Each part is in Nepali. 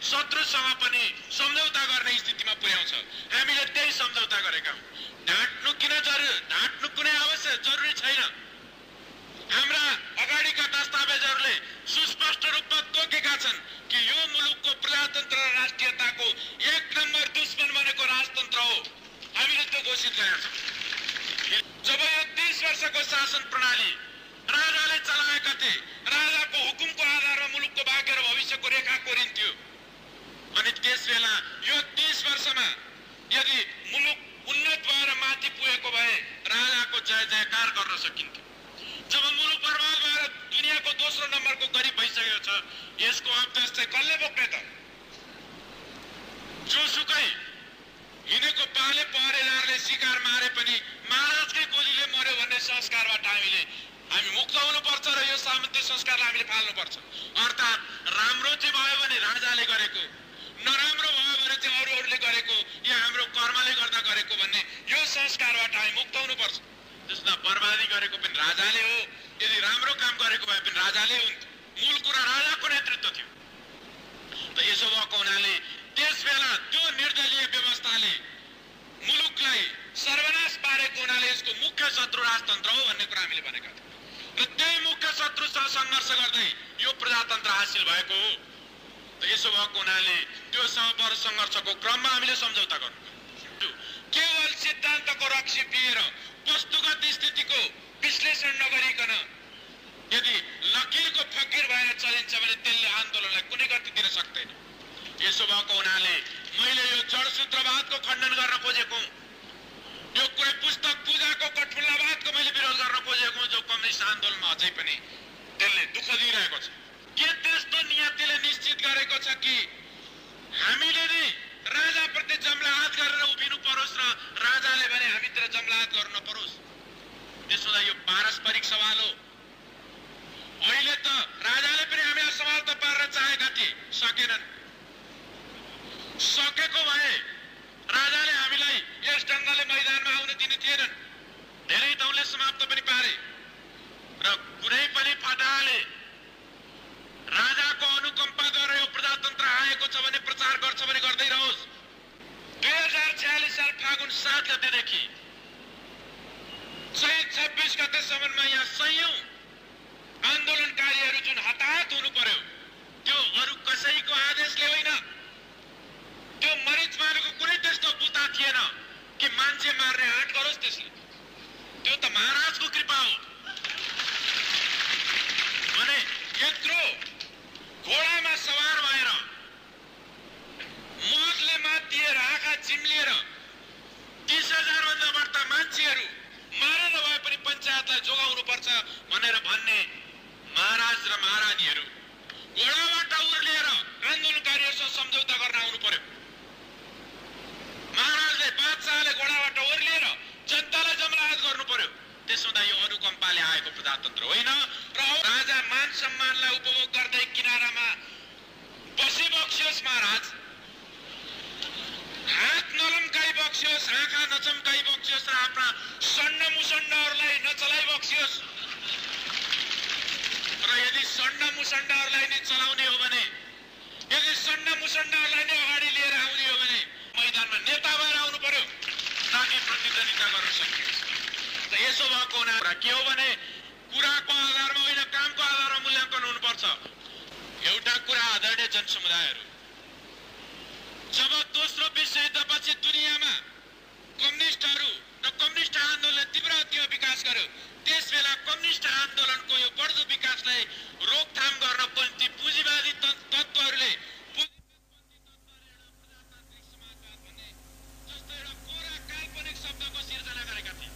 शत्रुसँग पनि सम्झौता गर्ने स्थितिमा पुर्याउँछ। हामीले त्यही सम्झौता गरेका हौं। ढाँट्नु किन ढाँट्नु कुनै आवश्यक जरुरी छैन। हाम्रा अगाडिका दस्तावेजहरूले सुस्पष्ट रूपमा तोकेका छन् कि यो मुलुकको प्रजातन्त्र र राष्ट्रियताको एक नम्बर दुश्मन भनेको राजतन्त्र हो। हामीले त्यो घोषित गरेका छौं। जब यो 30 वर्षको शासन प्रणाली राजाले चलाएका थिए, राजाको हुकुमको आधारमा मुलुकको भाग्य र भविष्यको रेखा कोरिन्थ्यो, अनि त्यसबेला यो 30 वर्षमा यदि मुलुक उन्नत भएर माथि पुगेको भए राजाको जय जयकार गर्न सकिन्थ्यो। जब मुलुक बर्बाद भएर दुनियाँको दोस्रो नम्बरको गरिब भइसकेको छ, यसको अवदस चाहिँ कसले बोक्ने त? जोसुकै हिँडेको पाले पहरेदारले शिकार मारे पनि महाराजकै गोलीले मर्यो भन्ने संस्कारबाट हामी मुक्त हुनुपर्छ र यो सामन्ती संस्कारलाई हामीले पाल्नुपर्छ। अर्थात् राम्रो चाहिँ भयो भने राजाले गरेको, नराम्रो भयो भने चाहिँ अरूहरूले गरेको या हाम्रो कर्मले गर्दा गरेको भन्ने यो संस्कारबाट हामी मुक्त हुनुपर्छ। त्यसमा बर्बादी गरेको पनि राजाले हो, यदि राम्रो काम गरेको भए पनि राजाले हुन्थ्यो। मूल कुरा राजाको नेतृत्व थियो। त यसो भएको हुनाले त्यसबेला त्यो निर्दलीय व्यवस्थाले मुलुकलाई सर्वनाश पारेको हुनाले यसको मुख्य शत्रु राजतन्त्र हो भन्ने कुरा हामीले भनेका थियौँ र त्यही मुख्य शत्रुसँग सङ्घर्ष गर्दै यो प्रजातन्त्र हासिल भएको हो। त यसो भएको हुनाले त्योसँग सङ्घर्षको क्रममा हामीले सम्झौता गर्नु। केवल सिद्धान्तको रक्सी पिएर वस्तुगत स्थितिको विश्लेषण नगरिकन यदि लकीरको फकीर भएर चलिन्छ भने त्यसले आन्दोलनलाई कुनै गति दिन सक्दैन। यसो भएको हुनाले मैले यो जडसूत्रवादको खण्डन गर्न खोजेको, यो कुनै पुस्तक पूजाको कठपुल्लावादको मैले विरोध गर्न खोजेको जो कम्युनिस्ट आन्दोलनमा अझै पनि त्यसले दुःख दिइरहेको छ। के त्यस्तो नियतिले निश्चित गरेको छ कि हामीले नै राजाप्रति जमलाहात गरेर उभिनु परोस् र राजाले भने हामीतिर जमलाहात गर्नु नपरोस्? त्यसो हुँदा यो पारस्परिक सवाल हो। अहिले त राजाले पनि हामीलाई समाप्त पारेर चाहेका थिए, सकेनन्। सकेको भए राजाले हामीलाई यस ढङ्गले मैदानमा आउन दिने थिएनन्। धेरै ठाउँले समाप्त पनि पारे र कुनै पनि फटाले राजाको अनुकम्पा गरेर यो प्रजातन्त्र आएको छ भने प्रचार गर्छ भने गर्दै रहोस्। 2046 साल फागुन 7 गतेदेखि चैत 26 गतेसम्ममा यहाँ सयौं आन्दोलनकारीहरू जुन हताहत हुनु पर्यो, त्यो अरू कसैको आदेशले होइन, त्यो मरिचमानको कुनै त्यस्तो बुता थिएन कि मान्छे मार्ने आँट गरोस् त्यसले। त्यो त महाराजको कृपा हो। भने यत्रो घोडामा सवार भएर मदले मातिएर आँखा चिम्लिएर 30,000 भन्दा बढ्ता मान्छेहरू मारेर भए पनि पञ्चायतलाई जोगाउनु पर्छ भनेर भन्ने महाराज र महारानीहरू घोडाबाट उर्लिएर आन्दोलनकारीहरूसँग सम्झौता गर्न आउनु पर्यो। महाराजले बादशाहले घोडाबाट ओर्लिएर जनतालाई जमलाहात गर्नु पर्यो। त्यसो हुँदा यो अनुकम्पाले आएको प्रजातन्त्र होइन र राजा मान सम्मानलाई उपभोग गर्दै किनारामा बसिबक्सियोस्, महाराज हात नलम्काई बक्सियोस्, आँखा नचम्काई बक्सियोस् र आफ्ना सण्ड मुसण्डहरूलाई नचलाइ बक्सियोस्। र यदि सण्ड मुसण्डहरूलाई नै चलाउने हो भने, यदि सण्ड मुसण्डहरूलाई नै अगाडि लिएर आउने हो भने मैदानमा नेता भएर आउनु पर्यो ताकि प्रतिद्वन्दिता गर्न सकियोस्। त यसो भएको हुनाले के हो भने कुराको आधारमा होइन, कामको आधारमा मूल्याङ्कन हुनुपर्छ। एउटा कुरा आदरणीय जनसमुदायहरू, जब दोस्रो विश्वयुद्धपछि दुनियाँमा कम्युनिस्टहरू र कम्युनिस्ट आन्दोलनले तीव्र गतिमा विकास गर्यो, त्यसबेला कम्युनिस्ट आन्दोलनको यो बढ्दो विकासलाई रोकथाम गर्नको निम्ति पुँजीवादी तत्त्वहरूले शब्दको सिर्जना गरेका थिए।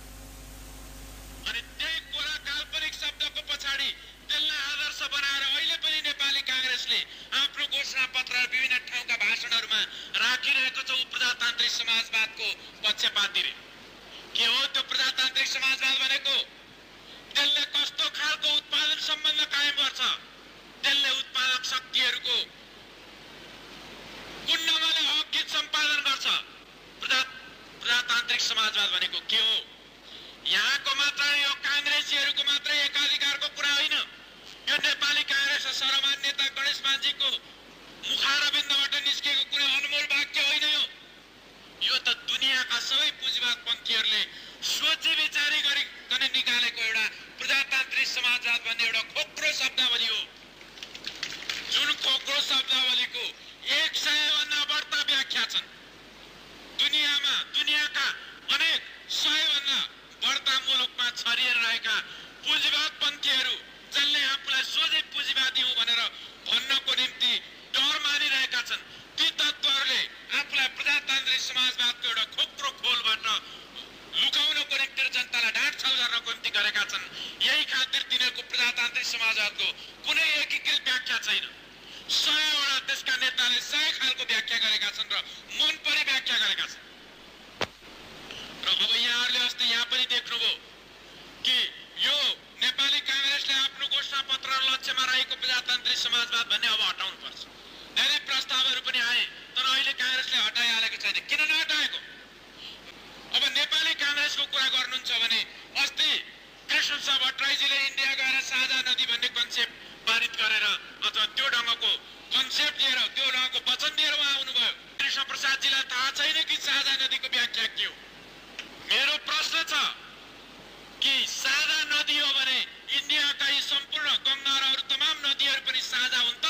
अनि त्यही कोरा काल्पनिक शब्दको पछाडि त्यसलाई आदर्श बनाएर अहिले पनि नेपाली कांग्रेसले आफ्नो घोषणा पत्र र विभिन्न ठाउँका भाषणहरूमा राखिरहेको छ प्रजातान्त्रिक समाजवादको पक्षपातीले। के हो त्यो प्रजातान्त्रिक समाजवाद भनेको? त्यसले कस्तो खालको उत्पादन सम्बन्ध कायम गर्छ? त्यसले उत्पादक शक्तिहरूको कुन ढङ्गले हक हित सम्पादन गर्छ? प्रजातान्त्रिक समाजवाद भनेको के हो? यहाँको मात्र यो कांग्रेसीहरूको मात्र एकाधिकारको कुरा होइन। यो नेपाली कांग्रेस सर्वमान्य नेता गणेश मानजीको मुखारविन्दबाट निकालेको एउटा प्रजातान्त्रिक समाजवाद भन्ने एउटा खोक्रो शब्दावली हो, जुन खोक्रो शब्दावलीको 100 भन्दा बढ्ता व्याख्या छन्। दुनियाका अनेक 100 भन्दा बढ्ता मुलुकमा छरिएर रहेका पुँजीवाद पन्थीहरू जसले आफूलाई सोझै पुँजीवादी हुँ भनेर भन्नको निम्ति डर मानिरहेका छन्, ती तत्त्वहरूले आफूलाई प्रजातान्त्रिक समाजवादको एउटा खोक्रो खोलबाट लुकाउनको निम्ति जनतालाई ढाँटछल गर्नको निम्ति गरेका छन्। यही खातिर तिनीहरूको प्रजातान्त्रिक समाजवादको कुनै एकीकृत व्याख्या छैन। 100 त्यसका नेताले 100 खालको व्याख्या गरेका छन् र मन परी व्याख्या गरेका छन्। र अब यहाँहरूले अस्ति यहाँ पनि देख्नुभयो कि यो नेपाली कांग्रेसले आफ्नो घोषणापत्र लक्ष्यमा रहेको प्रजातान्त्रिक समाजवाद भन्ने अब हटाउनु पर्छ। धेरै प्रस्तावहरू पनि आए, तर अहिले कांग्रेसले हटाइहालेको छैन। किन नहटाएको? अब नेपाली कांग्रेसको कुरा गर्नुहुन्छ भने अस्ति कृष्णप्रसाद भट्टराईजीले इन्डिया गएर साझा नदी भन्ने कन्सेप्ट पारित गरेर अथवा त्यो ढङ्गको कन्सेप्ट लिएर, त्यो ढङ्गको वचन लिएर उहाँ आउनुभयो। कृष्णप्रसादजीलाई थाहा छैन कि साझा नदीको व्याख्या के हो। मेरो प्रश्न छ कि साझा नदी हो भने इन्डियाका यी सम्पूर्ण गङ्गा र अरू तमाम नदीहरू पनि साझा हुन् त?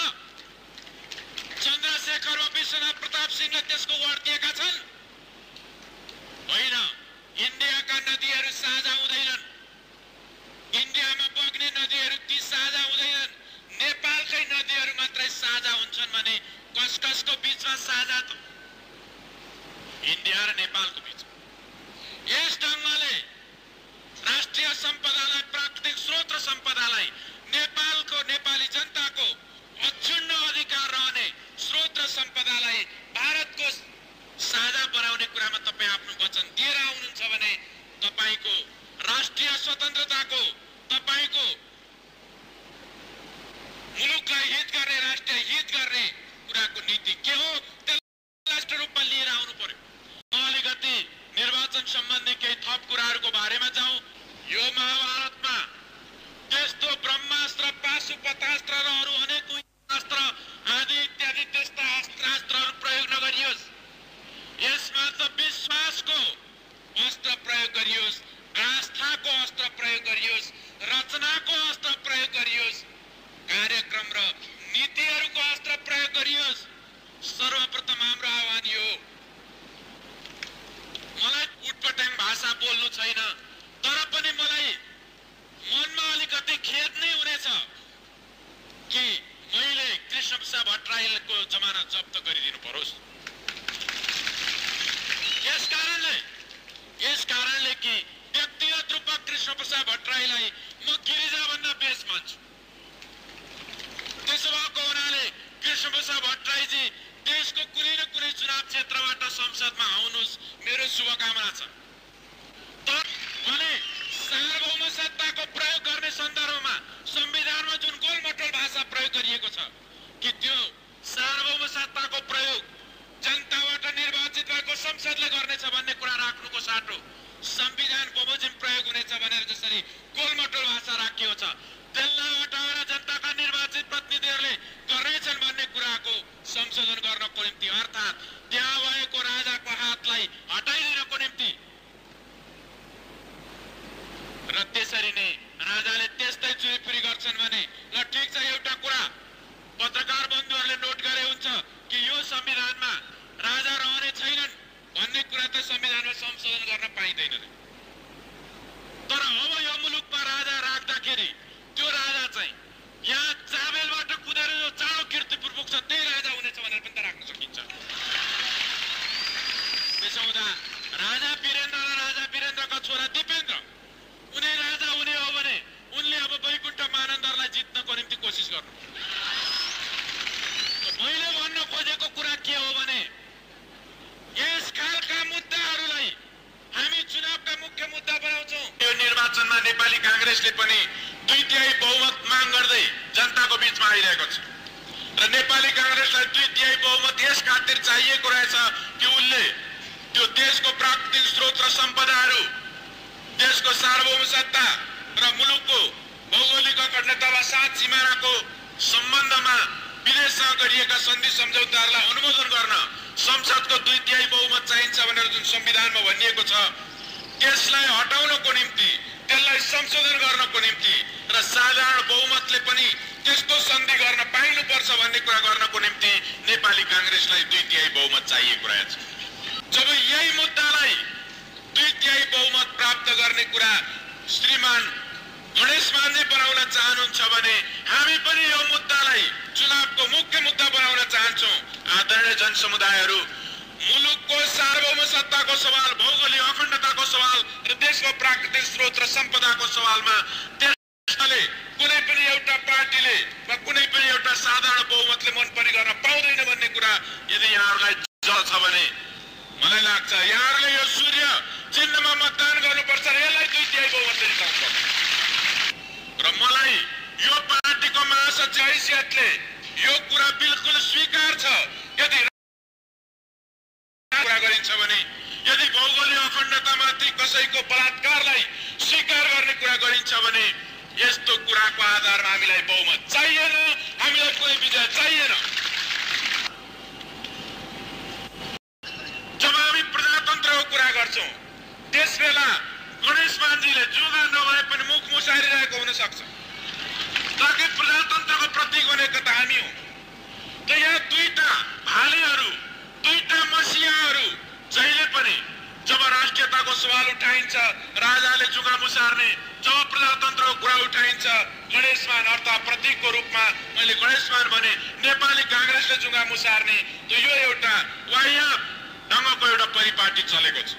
चन्द्रशेखर वा विश्वनाथ प्रताप सिंहले त्यसको वर्ड दिएका छन्? होइन, इन्डियाका नदीहरू साझा हुँदैनन्। इन्डियामा बग्ने नदीहरू ती साझा हुँदैनन्। नेपालकै नदीहरू मात्रै साझा हुन्छन् भने कसको बीचमा साझा त? इन्डिया र नेपालको बीचमा। यस ढङ्गले राष्ट्रिय सम्पदालाई, प्राकृतिक स्रोत र सम्पदालाई नेपाली जनताको अक्षुण्ण अधिकार रहने स्रोत र सम्पदालाई भारतको साझा बनाउने कुरामा तपाईँ आफ्नो वचन दिएर आउनुहुन्छ भने तपाईको राष्ट्रिय स्वतन्त्रताको, तपाईको मुलुकलाई हित गर्ने, राष्ट्रिय हित गर्ने कुराको नीति के हो त्यसलाई राष्ट्र रूपमा लिएर आउनु पर्यो। अलिकति निर्वाचन सम्बन्धी केही थप कुराहरूको बारेमा जाउँ। यो महाभारतमा त्यस्तो ब्रह्मास्त्र, पाशुपतास्त्र र अरू अनेक अस्त्र आदि इत्यादि त्यस्ता अस्त्रास्त्रहरू प्रयोग नगरियोस्। यसमा त विश्वासको अस्त्र प्रयोग गरियोस्, आस्थाको अस्त्र प्रयोग गरियोस्, रचनाको अस्त्र प्रयोग गरियोस्, कार्यक्रम र नीतिहरूको अस्त्र प्रयोग गरियोस्। सर्वप्रथम हाम्रो आह्वान यो, मलाई उटपटाङ भाषा बोल्नु छैन, तर पनि मलाई मनमा अलिकति खेद नै हुनेछ कि मैले कृष्णप्रसाद भट्टराईको जमानत जफ्त गरिदिनु परोस्। यस कारणले कि व्यक्तिगत रूपमा कृष्णप्रसाद भट्टराईलाई म गिरिजा भन्दा बेस मान्छु। त्यसो भएको हुनाले कृष्णप्रसाद भट्टराईजी देशको कुनै न कुनै चुनाव क्षेत्रबाट संसदमा आउनुहोस्, मेरो शुभकामना छ। तर भने सार्वभौम सत्ताको प्रयोग गर्ने सन्दर्भमा संविधानमा जुन गोलमटोल भाषा प्रयोग गरिएको छ कि त्यो सार्वभौम सत्ताको प्रयोग जनताबाट निर्वाचित भएको संसदले गर्नेछ भन्ने कुरा राख्नुको साटो संविधान बमोजिम प्रयोग हुनेछ भनेर जसरी गोलमटोल भाषा राखिएको छ, त्यसलाई हटाएर जनताका निर्वाचित प्रतिनिधिहरूले गर्नेछन् भन्ने कुराको संशोधन गर्नको निम्ति, अर्थात् त्यहाँ भएको राजाको हातलाई हटाइदिनको निम्ति र त्यसरी नै राजाले त्यस्तै चुरीपुरी गर्छन् भने ल ठिक छ, एउटा कुरा पत्रकार बन्धुहरूले नोट गरे हुन्छ कि यो संविधानमा राजा रहने छैनन् भन्ने कुरा त संविधानमा संशोधन गर्न पाइँदैन। तर अब यो मुलुकमा राजा राख्दाखेरि त्यो राजा चाहिँ यहाँ चाबेलबाट कुदेर जो चाँडो कीर्तिपुर पुग्छ त्यही राजा हुनेछ भनेर पनि त राख्न सकिन्छ। त्यसो हुँदा राजा वीरेन्द्र र राजा वीरेन्द्रका छोरा दिपेन्द्र उनी राजा हुने हो भने उनले अब वैकुण्ठ मानन्दरलाई जित्नको निम्ति कोसिस गर्नु। मैले भन्न खोजेको कुरा के हो भने यस खालका मुद्दाहरूलाई हामी चुनावका मुख्य मुद्दा बनाउँछौँ। यो निर्वाचनमा नेपाली कांग्रेसले पनि 2/3 बहुमत माग गर्दै जनताको बीचमा आइरहेको छ र नेपाली कांग्रेसलाई 2/3 बहुमत यस खातिर चाहिएको रहेछ कि उनले त्यो देशको प्राकृतिक स्रोत र सम्पदाहरू, देशको सार्वभौम सत्ता र मुलुकको भौगोलिक अखण्डता वा सात सीमानाको सम्बन्धमा विदेशसँग गरिएका सन्धि सम्झौताहरूलाई अनुमोदन गर्न संसदको 2/3 बहुमत चाहिन्छ भनेर जुन संविधानमा भनिएको छ त्यसलाई हटाउनको निम्ति, त्यसलाई संशोधन गर्नको निम्ति र साधारण बहुमतले पनि त्यस्तो सन्धि गर्न पाइनुपर्छ भन्ने कुरा गर्नको निम्ति नेपाली कांग्रेसलाई 2/3 बहुमत चाहिएको रहेछ। जब यही मुद्दालाई 2/3 बहुमत प्राप्त गर्ने कुरा श्रीमान गणेश मानले बनाउन चाहनुहुन्छ भने हामी पनि यो मुद्दालाई चुनावको मुख्य मुद्दा बनाउन चाहन्छौं। आदरणीय जनसमुदायहरू, मुलुकको सार्वभौम सत्ताको सवाल, भौगोलिक अखण्डताको सवाल र देशको प्राकृतिक स्रोत र सम्पदाको सवालमा देशले कुनै पनि एउटा पार्टीले वा कुनै पनि एउटा साधारण बहुमतले मन पनि गर्न पाउँदैन भन्ने कुरा यदि यहाँहरूलाई जल छ भने मलाई लाग्छ यहाँहरूले यो सूर्य चिन्हमा मतदान गर्नुपर्छ र यसलाई 2/3 बहुमतले जिताउनुपर्छ। र मलाई यो पार्टीको महासचिव हैसियतले यो कुरा बिल्कुल स्वीकार छ। यदि कुरा गरिन्छ भने, यदि भौगोलिक अखण्डतामाथि कसैको बलात्कारलाई स्वीकार गर्ने कुरा गरिन्छ भने यस्तो कुराको आधारमा हामीलाई बहुमत चाहिएन, हामीलाई कुनै विजय चाहिएन। जब हामी प्रजातन्त्रको कुरा गर्छौं त्यसबेला गणेश मानजीले जुगा नभए पनि मुख मुसारिरहेको हुन सक्छ, ताकि प्रजातन्त्रको प्रतीक भनेको त हामी हौं। त यहाँ दुईटा भालेहरू, दुईटा मसियाहरू जहिले पनि जब राष्ट्रियताको सवाल उठाइन्छ राजाले जुगा मुसार्ने, जब प्रजातन्त्रको कुरा उठाइन्छ गणेशमान अर्थात प्रतीकको रूपमा मैले गणेशमान भने नेपाली कांग्रेसले जुगा मुसार्ने, त यो एउटा वाह्य ढङ्गको एउटा परिपाटी चलेको छ।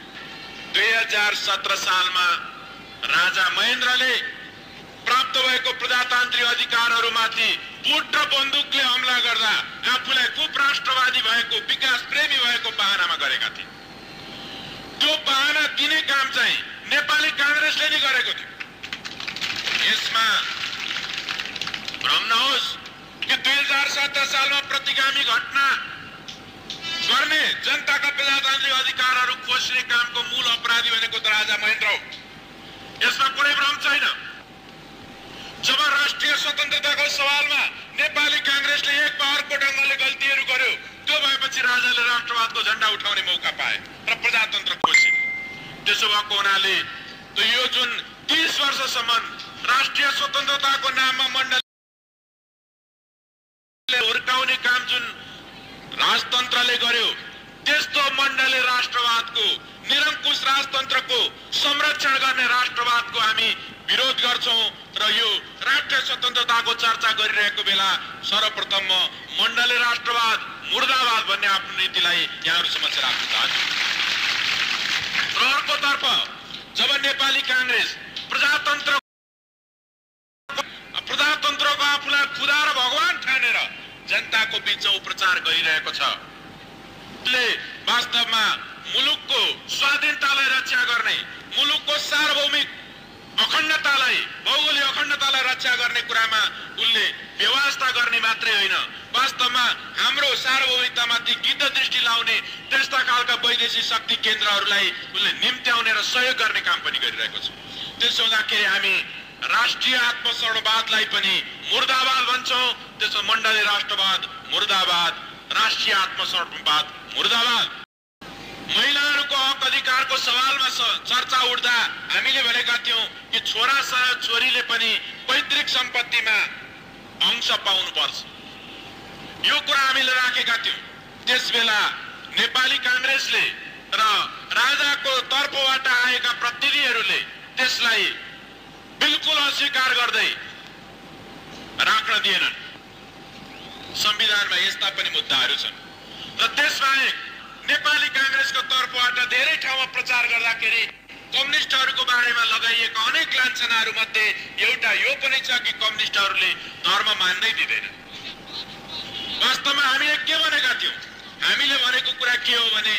2017 सालमा राजा महेन्द्रले प्राप्त भएको प्रजातान्त्रिक अधिकारहरूमाथि बुट र बन्दुकले हमला गर्दा आफूलाई कुपराष्ट्रवादी भएको, विकास प्रेमी भएको बहानामा गरेका थिए। त्यो बहाना दिने काम चाहिँ नेपाली कांग्रेसले नै गरेको थियो। यसमा भ्रम नहोस् कि 2017 सालमा प्रतिगामी घटना गर्ने, जनताका प्रजातान्त्रिक अधिकारहरू खोज्ने कामको मूल अपराधी भनेको त राजा महेन्द्र हो। यसमा कुनै भ्रम छैन। जब राष्ट्रिय स्वतन्त्रताको सवालमा नेपाली कांग्रेसले एक अर्को ढङ्गले गल्तीहरू गर्यो, त्यो भएपछि राजाले राष्ट्रवादको झण्डा उठाउने मौका पाए र प्रजातन्त्र खोजे। त्यसो भएको हुनाले यो जुन 30 वर्षसम्म राष्ट्रिय स्वतन्त्रताको नाममा मण्डलले हुर्काउने काम जुन राजतन्त्रले गर्यो, त्यस्तो मण्डलले राष्ट्रवादको, निरङ्कुश राजतन्त्रको संरक्षण गर्ने राष्ट्रवादको हामी विरोध गर्छौं। र यो राष्ट्रिय स्वतन्त्रताको चर्चा गरिरहेको बेला सर्वप्रथम म मण्डले राष्ट्रवाद मुर्दाबाद भन्ने आफ्नो नीतिलाई यहाँहरू समक्ष राख्न चाहन्छु। र अर्कोतर्फ जब नेपाली कांग्रेस प्रजातन्त्रको आफूलाई खुदा र भगवान ठानेर जनताको बीचमा प्रचार गरिरहेको छ, वास्तवमा मुलुकको स्वाधीनतालाई रक्षा गर्ने, मुलुकको सार्वभौमिक अखण्डतालाई, भौगोलिक अखण्डतालाई रक्षा गर्ने कुरामा उनले व्यवस्था गर्ने मात्रै होइन, वास्तवमा हाम्रो सार्वभौमिकतामाथि गिद्ध दृष्टि लाउने त्यस्ता खालका वैदेशिक शक्ति केन्द्रहरूलाई उनले निम्त्याउने र सहयोग गर्ने काम पनि गरिरहेको छ। त्यसो हुँदाखेरि हामी राष्ट्रिय आत्मसमर्पणवादलाई पनि मुर्दाबाद भन्छौं। त्यसो मण्डले राष्ट्रवाद मुर्दाबाद, राष्ट्रिय आत्मसमर्पणवाद मुर्दाबाद। महिलाहरूको हक अधिकारको सवालमा चर्चा उठ्दा हामीले भनेका थियौं कि छोरा छोरीले पनि पैतृक सम्पत्तिमा अंश पाउनुपर्छ, यो कुरा हामीले राखेका थियौं। त्यसबेला नेपाली कांग्रेसले र राजाको तर्फबाट आएका प्रतिनिधिहरूले त्यसलाई बिल्कुल अस्वीकार गर्दै राख्न दिएनन्। संविधानमा यस्ता पनि मुद्दाहरू छन् र त्यसबाहेक नेपाली कांग्रेसको तर्फबाट धेरै ठाउँमा प्रचार गर्दाखेरि कम्युनिस्टहरूको बारेमा लगाइएका अनेक लान्छनाहरू मध्ये एउटा यो पनि छ कि कम्युनिस्टहरूले धर्म मान्नै दिँदैन। वास्तवमा हामीले के भनेका थियौं? हामीले भनेको कुरा के हो भने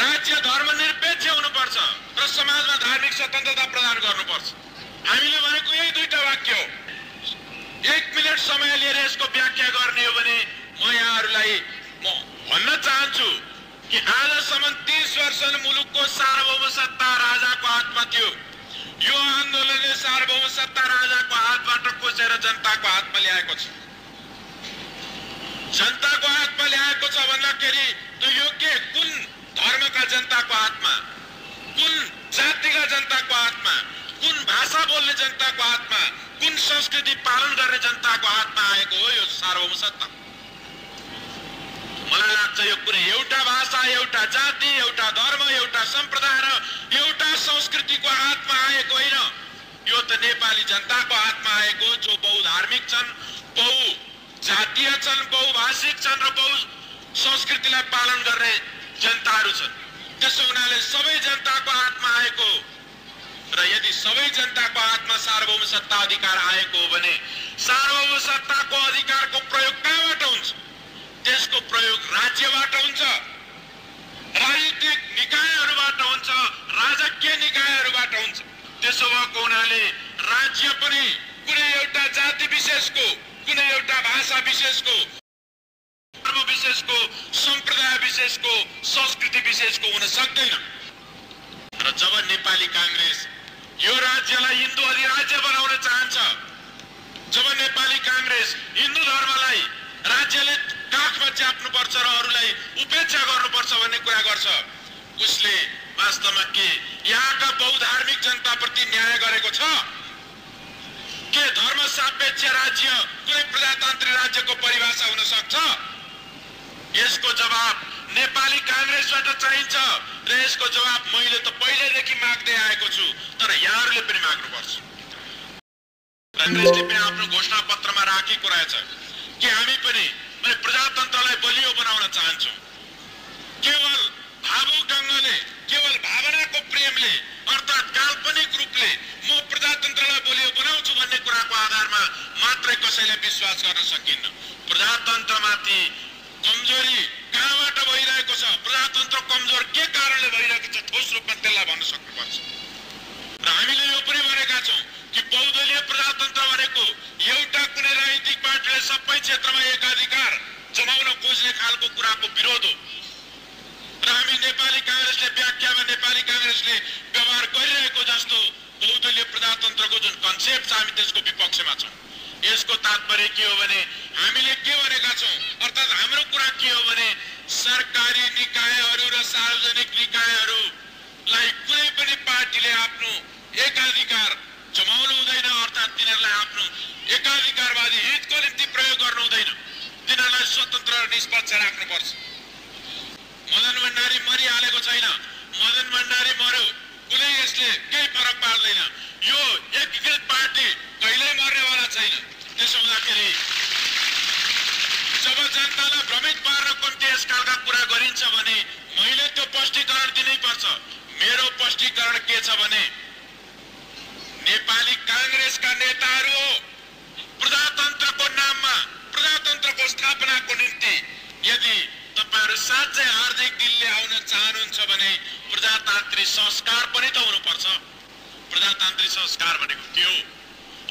राज्य धर्मनिरपेक्ष हुनुपर्छ र समाजमा धार्मिक स्वतन्त्रता प्रदान गर्नुपर्छ। हामीले भनेको यही दुईटा वाक्य हो। 1 मिनेट समय लिएर यसको व्याख्या गर्ने हो भने म यहाँहरूलाई भन्न चाहन्छु कि आजसम्म 30 वर्ष मुलुकको सार्वभौम सत्ता राजाको हातमा थियो। यो आन्दोलनले सार्वभौम सत्ता राजाको हातबाट खोसेर जनताको हातमा ल्याएको छ। जनताको हातमा ल्याएको छ भन्दाखेरि त्यो यो के कुन धर्मका जनताको हातमा? कुन जातिका जनताको हातमा, कुन भाषा बोल्ने जनताको हातमा, कुन संस्कृति पालन गर्ने जनताको हातमा आएको हो यो सार्वभौम सत्ता। मलाई लाग्छ यो कुनै एउटा भाषा, एउटा जाति, एउटा धर्म, एउटा सम्प्रदाय र एउटा संस्कृतिको हातमा आएको होइन। यो त नेपाली जनताको हातमा आएको, जो बहुधार्मिक छन्, बहुजातीय छन्, बहुभाषिक छन् र बहु संस्कृतिलाई पालन गर्ने जनताहरू छन्। त्यसो हुनाले सबै जनताको हातमा आएको र यदि सबै जनताको हातमा सार्वभौम सत्ता अधिकार आएको हो भने सार्वभौम सत्ताको अधिकारको प्रयोग कहाँबाट हुन्छ? त्यसको प्रयोग राज्यबाट हुन्छ, राजनीतिक निकायहरूबाट हुन्छ, राजकीय निकायहरूबाट हुन्छ। त्यसो भएको हुनाले राज्य पनि कुनै एउटा जाति विशेषको, कुनै एउटा भाषा विशेषको, धर्म विशेषको, सम्प्रदाय विशेषको, संस्कृति विशेषको हुन सक्दैन। र जब नेपाली कांग्रेस यो राज्यलाई हिन्दू अधिराज्य बनाउन चाहन्छ, जब नेपाली कांग्रेस हिन्दू धर्मलाई राज्यले काखमा च्याप्नुपर्छ र अरूलाई उपेक्षा गर्नुपर्छ भन्ने कुरा गर्छ, उसले वास्तवमा के यहाँका बहुधार्मिक जनताप्रति न्याय गरेको छ? के धर्म सापेक्ष राज्य कुनै प्रजातान्त्रिक राज्यको परिभाषा हुन सक्छ? यसको जवाब नेपाली कांग्रेसबाट चाहिन्छ र यसको जवाब मैले त पहिलेदेखि माग्दै आएको छु, तर यहाँहरूले पनि माग्नुपर्छ। कांग्रेसले पनि आफ्नो घोषणा पत्रमा राखेको रहेछ कि हामी पनि प्रजातन्त्रलाई बलियो बनाउन चाहन्छौँ। केवल भावुक ढङ्गले, केवल भावनाको प्रेमले अर्थात् काल्पनिक रूपले म प्रजातन्त्रलाई बलियो बनाउँछु भन्ने कुराको आधारमा मात्रै कसैले विश्वास गर्न सकिन्न। प्रजातन्त्रमाथि कमजोरी कहाँबाट भइरहेको छ, प्रजातन्त्र कमजोर के कारणले भइरहेको छ, ठोस रूपमा त्यसलाई भन्न सक्नुपर्छ। र हामीले यो पनि भनेका छौँ कि बहुदलीय प्रजातन्त्र भनेको एउटा कुनै राजनीतिक पार्टीले सबै क्षेत्रमा एकाधिकार जमाउन खोज्ने खालको कुराको विरोध हो। र हामी नेपाली कांग्रेसले व्याख्यामा नेपाली कांग्रेसले व्यवहार गरिरहेको जस्तो बहुदलीय प्रजातन्त्रको जुन कन्सेप्ट छ, हामी त्यसको विपक्षमा छौँ। यसको तात्पर्य के हो भने हामीले के भनेका छौँ, अर्थात् हाम्रो कुरा के हो भने सरकारी निकायहरू र सार्वजनिक निकायहरूलाई कुनै पनि पार्टीले आफ्नो एकाधिकार जमाउनु हुँदैन, अर्थात् तिनीहरूलाई आफ्नो एकाधिकारवादी हितको निम्ति प्रयोग गर्नु हुँदैन। तिनीहरूलाई स्वतन्त्र र निष्पक्ष राख्नुपर्छ। मदन भण्डारी मरिहालेको छैन, मदन भण्डारी मर्यो, कुनै यसले केही फरक पार्दैन। यो एकीकृत पार्टी कहिल्यै मर्नेवाला छैन। त्यसो हुँदाखेरि जब जनतालाई भ्रमित पारेर कम्ती यसकालका कुरा गरिन्छ भने मैले त्यो स्पष्टीकरण दिनै पर्छ। मेरो स्पष्टीकरण के छ भने नेपाली कांग्रेसका नेताहरू हो प्रजातन्त्रको नाममा, प्रजातन्त्रको स्थापनाको निम्ति यदि तपाईहरु साँच्चै हार्दिक दिलले आउन चाहनुहुन्छ भने प्रजातान्त्रिक संस्कार पनि त हुनुपर्छ। प्रजातान्त्रिक संस्कार भनेको के हो?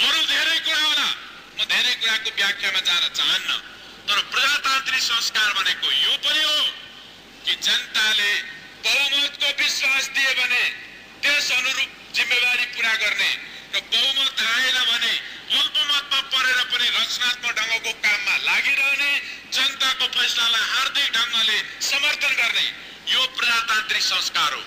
अरु धेरै कुरा होला, म धेरै कुराको व्याख्यामा जान चाहन्न, तर प्रजातान्त्रिक संस्कार भनेको यो पनि हो कि जनताले बहुमतको विश्वास दिए भने त्यस अनुरूप जिम्मेवारी पूरा गर्ने र बहुमत आएन भने अल्पमतमा परेर पनि रचनात्मक ढङ्गको काममा लागिरहने, जनताको फैसलालाई हार्दिक ढङ्गले समर्थन गर्ने, यो प्रजातान्त्रिक संस्कार हो।